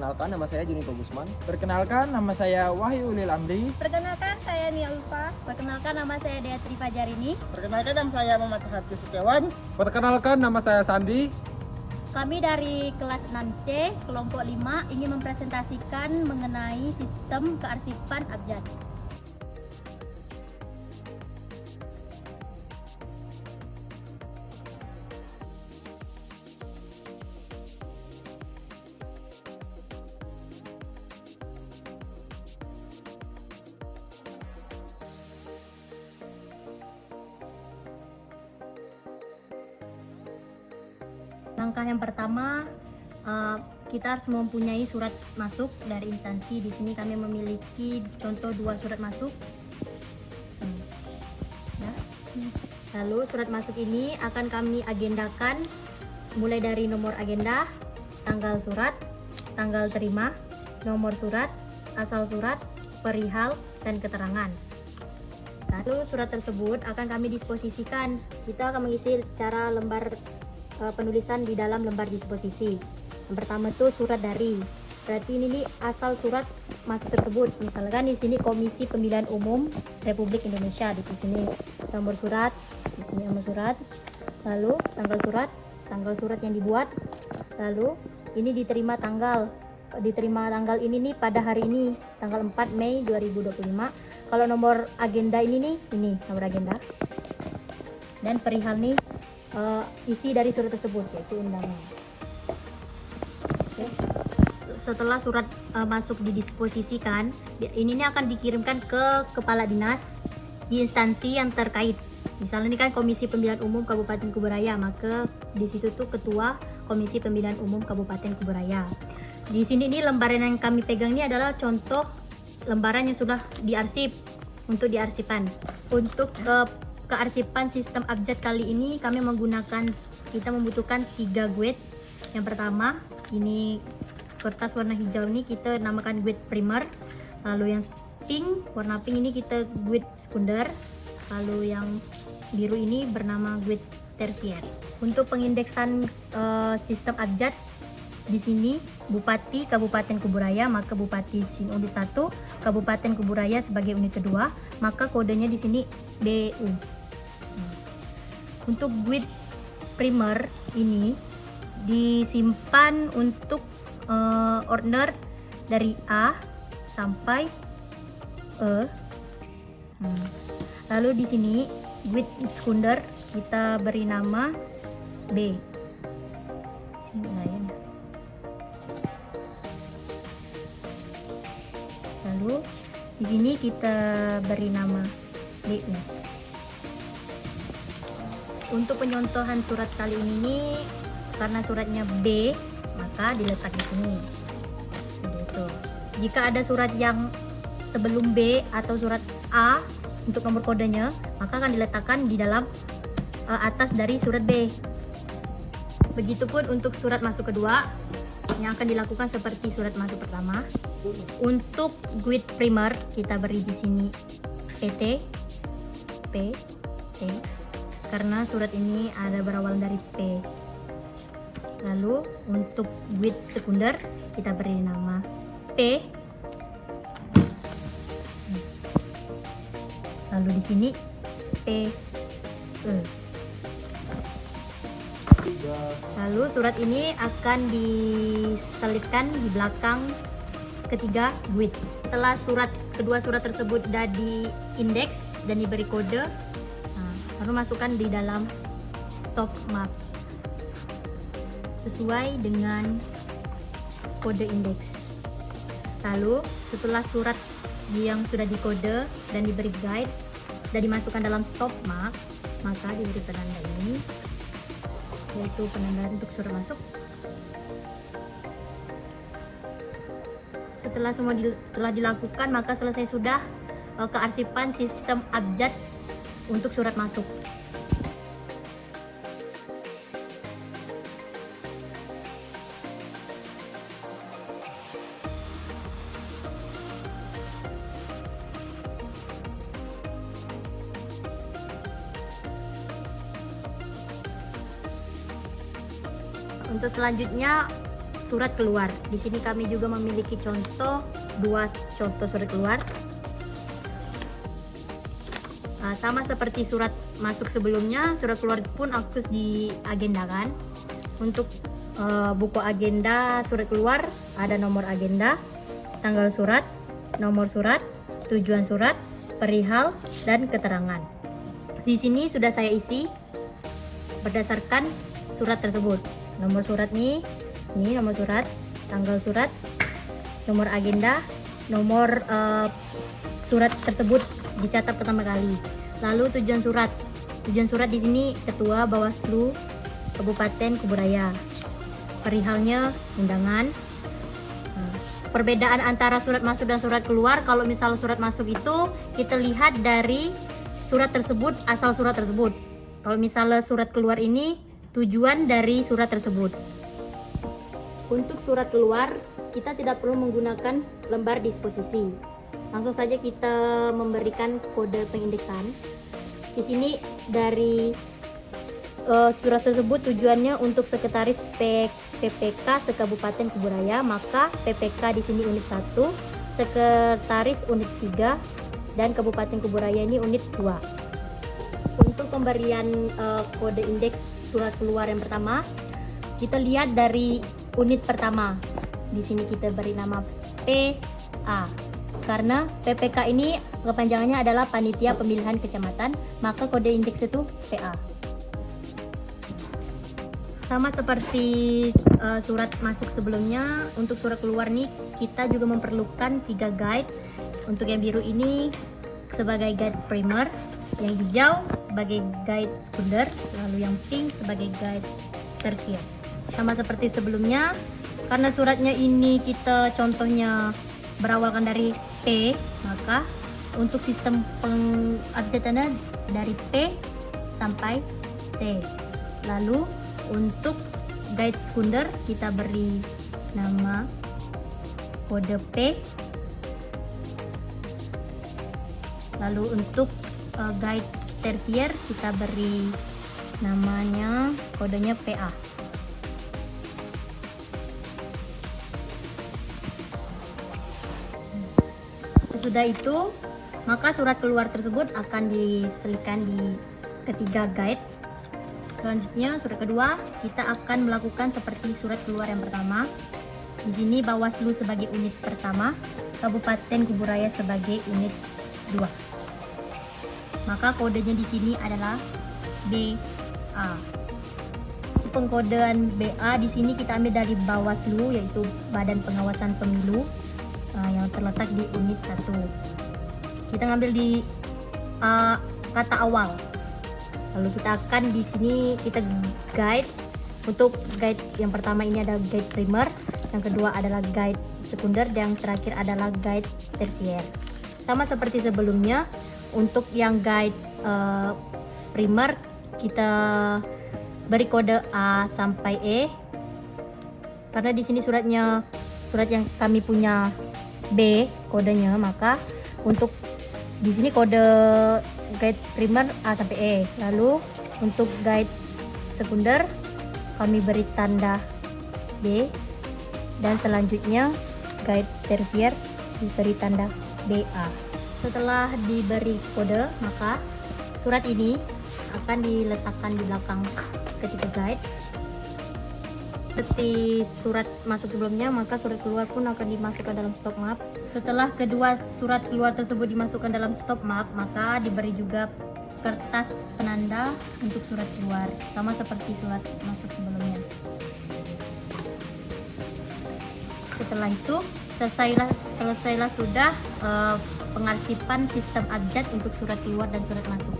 Perkenalkan, nama saya Junito Gusman. Perkenalkan, nama saya Wahyu Ulil Amri. Perkenalkan, saya Nia Ulfa. Perkenalkan, nama saya Deatri Fajarini. Perkenalkan, nama saya Muhammad Hafti Setiawan. Perkenalkan, nama saya Sandi. Kami dari kelas 6C, kelompok 5, ingin mempresentasikan mengenai sistem kearsipan abjad. Langkah yang pertama, kita harus mempunyai surat masuk dari instansi. Di sini kami memiliki contoh 2 surat masuk. Ya. Lalu surat masuk ini akan kami agendakan mulai dari nomor agenda, tanggal surat, tanggal terima, nomor surat, asal surat, perihal, dan keterangan. Lalu surat tersebut akan kami disposisikan. Kita akan mengisi cara lembar penulisan di dalam lembar disposisi. Yang pertama itu surat dari. Berarti ini asal surat masuk tersebut. Misalkan di sini Komisi Pemilihan Umum Republik Indonesia, di sini nomor surat, di sini nomor surat. Lalu tanggal surat yang dibuat. Lalu ini diterima tanggal ini nih pada hari ini, tanggal 4 Mei 2025. Kalau nomor agenda ini nomor agenda. Dan perihal nih isi dari surat tersebut, yaitu undangan. Oke. Setelah surat masuk didisposisikan, ini akan dikirimkan ke kepala dinas di instansi yang terkait. Misalnya ini kan Komisi Pemilihan Umum Kabupaten Kuburaya, maka di situ tuh Ketua Komisi Pemilihan Umum Kabupaten Kuburaya. Di sini nih lembaran yang kami pegang ini adalah contoh lembaran yang sudah diarsip untuk diarsipan. Untuk kearsipan sistem abjad kali ini kita membutuhkan 3 guide. Yang pertama, ini kertas warna hijau ini kita namakan guide primer. Lalu yang warna pink ini kita guide sekunder. Lalu yang biru ini bernama guide tersier. Untuk pengindeksan sistem abjad, di sini Bupati Kabupaten Kuburaya, maka Bupati unit 1, Kabupaten Kuburaya sebagai unit kedua, maka kodenya di sini BU. Untuk guide primer ini disimpan untuk order dari A sampai E. Lalu di sini guide sekunder kita beri nama B. Sini lain. Lalu di sini kita beri nama BU. Untuk penyontohan surat kali ini karena suratnya B, maka diletak di sini. Itu. Jika ada surat yang sebelum B atau surat A untuk nomor kodenya, maka akan diletakkan di dalam atas dari surat B. Begitupun untuk surat masuk kedua yang akan dilakukan seperti surat masuk pertama. Untuk guide primer kita beri di sini PT, P, T. Karena surat ini ada berawal dari P. Lalu untuk guide sekunder kita beri nama P. Lalu di sini P, E. Lalu surat ini akan diselipkan di belakang ketiga guide. Setelah kedua surat tersebut sudah diindeks dan diberi kode, lalu masukkan di dalam stok map sesuai dengan kode indeks. Lalu setelah surat yang sudah dikode dan diberi guide dan dimasukkan dalam stok map, maka diberi penanda ini, yaitu penanda untuk surat masuk. Setelah semua telah dilakukan, maka selesai sudah kearsipan sistem abjad untuk surat masuk. Untuk selanjutnya surat keluar. Di sini kami juga memiliki contoh, 2 contoh surat keluar. Sama seperti surat masuk sebelumnya, surat keluar pun harus diagendakan. Untuk buku agenda surat keluar ada nomor agenda, tanggal surat, nomor surat, tujuan surat, perihal, dan keterangan. Di sini sudah saya isi berdasarkan surat tersebut. Nomor surat ini nomor surat, tanggal surat, nomor agenda, nomor surat tersebut dicatat pertama kali. Lalu tujuan surat. Tujuan surat di sini Ketua Bawaslu Kabupaten Kuburaya. Perihalnya undangan. Perbedaan antara surat masuk dan surat keluar, kalau misal surat masuk itu kita lihat dari surat tersebut, asal surat tersebut. Kalau misalnya surat keluar ini tujuan dari surat tersebut. Untuk surat keluar, kita tidak perlu menggunakan lembar disposisi. Langsung saja kita memberikan kode pengindeksan. Di sini dari surat tersebut tujuannya untuk sekretaris PPK se-Kabupaten Kuburaya, maka PPK di sini unit 1, sekretaris unit 3, dan Kabupaten Kuburaya ini unit 2. Untuk pemberian kode indeks surat keluar yang pertama, kita lihat dari unit pertama. Di sini kita beri nama PA. Karena PPK ini kepanjangannya adalah Panitia Pemilihan Kecamatan, maka kode indeks itu PA. Sama seperti surat masuk sebelumnya, untuk surat keluar nih kita juga memerlukan 3 guide. Untuk yang biru ini sebagai guide primer, yang hijau sebagai guide sekunder, lalu yang pink sebagai guide tersier. Sama seperti sebelumnya, karena suratnya ini kita contohnya berawalkan dari P, maka untuk sistem pengabjatannya dari P sampai T. Lalu untuk guide sekunder kita beri nama kode P. Lalu untuk guide tersier kita beri namanya, kodenya PA. Sudah itu, maka surat keluar tersebut akan diselipkan di ketiga guide. Selanjutnya, surat kedua kita akan melakukan seperti surat keluar yang pertama. Di sini Bawaslu sebagai unit pertama, Kabupaten Kuburaya sebagai unit 2. Maka kodenya di sini adalah BA. Pengkodean BA di sini kita ambil dari Bawaslu, yaitu Badan Pengawasan Pemilu, yang terletak di unit 1. Kita ngambil di kata awal. Lalu kita akan di sini kita guide. Untuk guide yang pertama ini adalah guide primer, yang kedua adalah guide sekunder, dan yang terakhir adalah guide tersier. Sama seperti sebelumnya, untuk yang guide primer kita beri kode A sampai E. Karena di sini surat yang kami punya B kodenya, maka untuk di sini kode guide primer A sampai E. Lalu untuk guide sekunder kami beri tanda B, dan selanjutnya guide tersier diberi tanda BA. Setelah diberi kode, maka surat ini akan diletakkan di belakang ketiga guide. Seperti surat masuk sebelumnya, maka surat keluar pun akan dimasukkan dalam stok map. Setelah kedua surat keluar tersebut dimasukkan dalam stok map, maka diberi juga kertas penanda untuk surat keluar, sama seperti surat masuk sebelumnya. Setelah itu selesailah sudah pengarsipan sistem abjad untuk surat keluar dan surat masuk.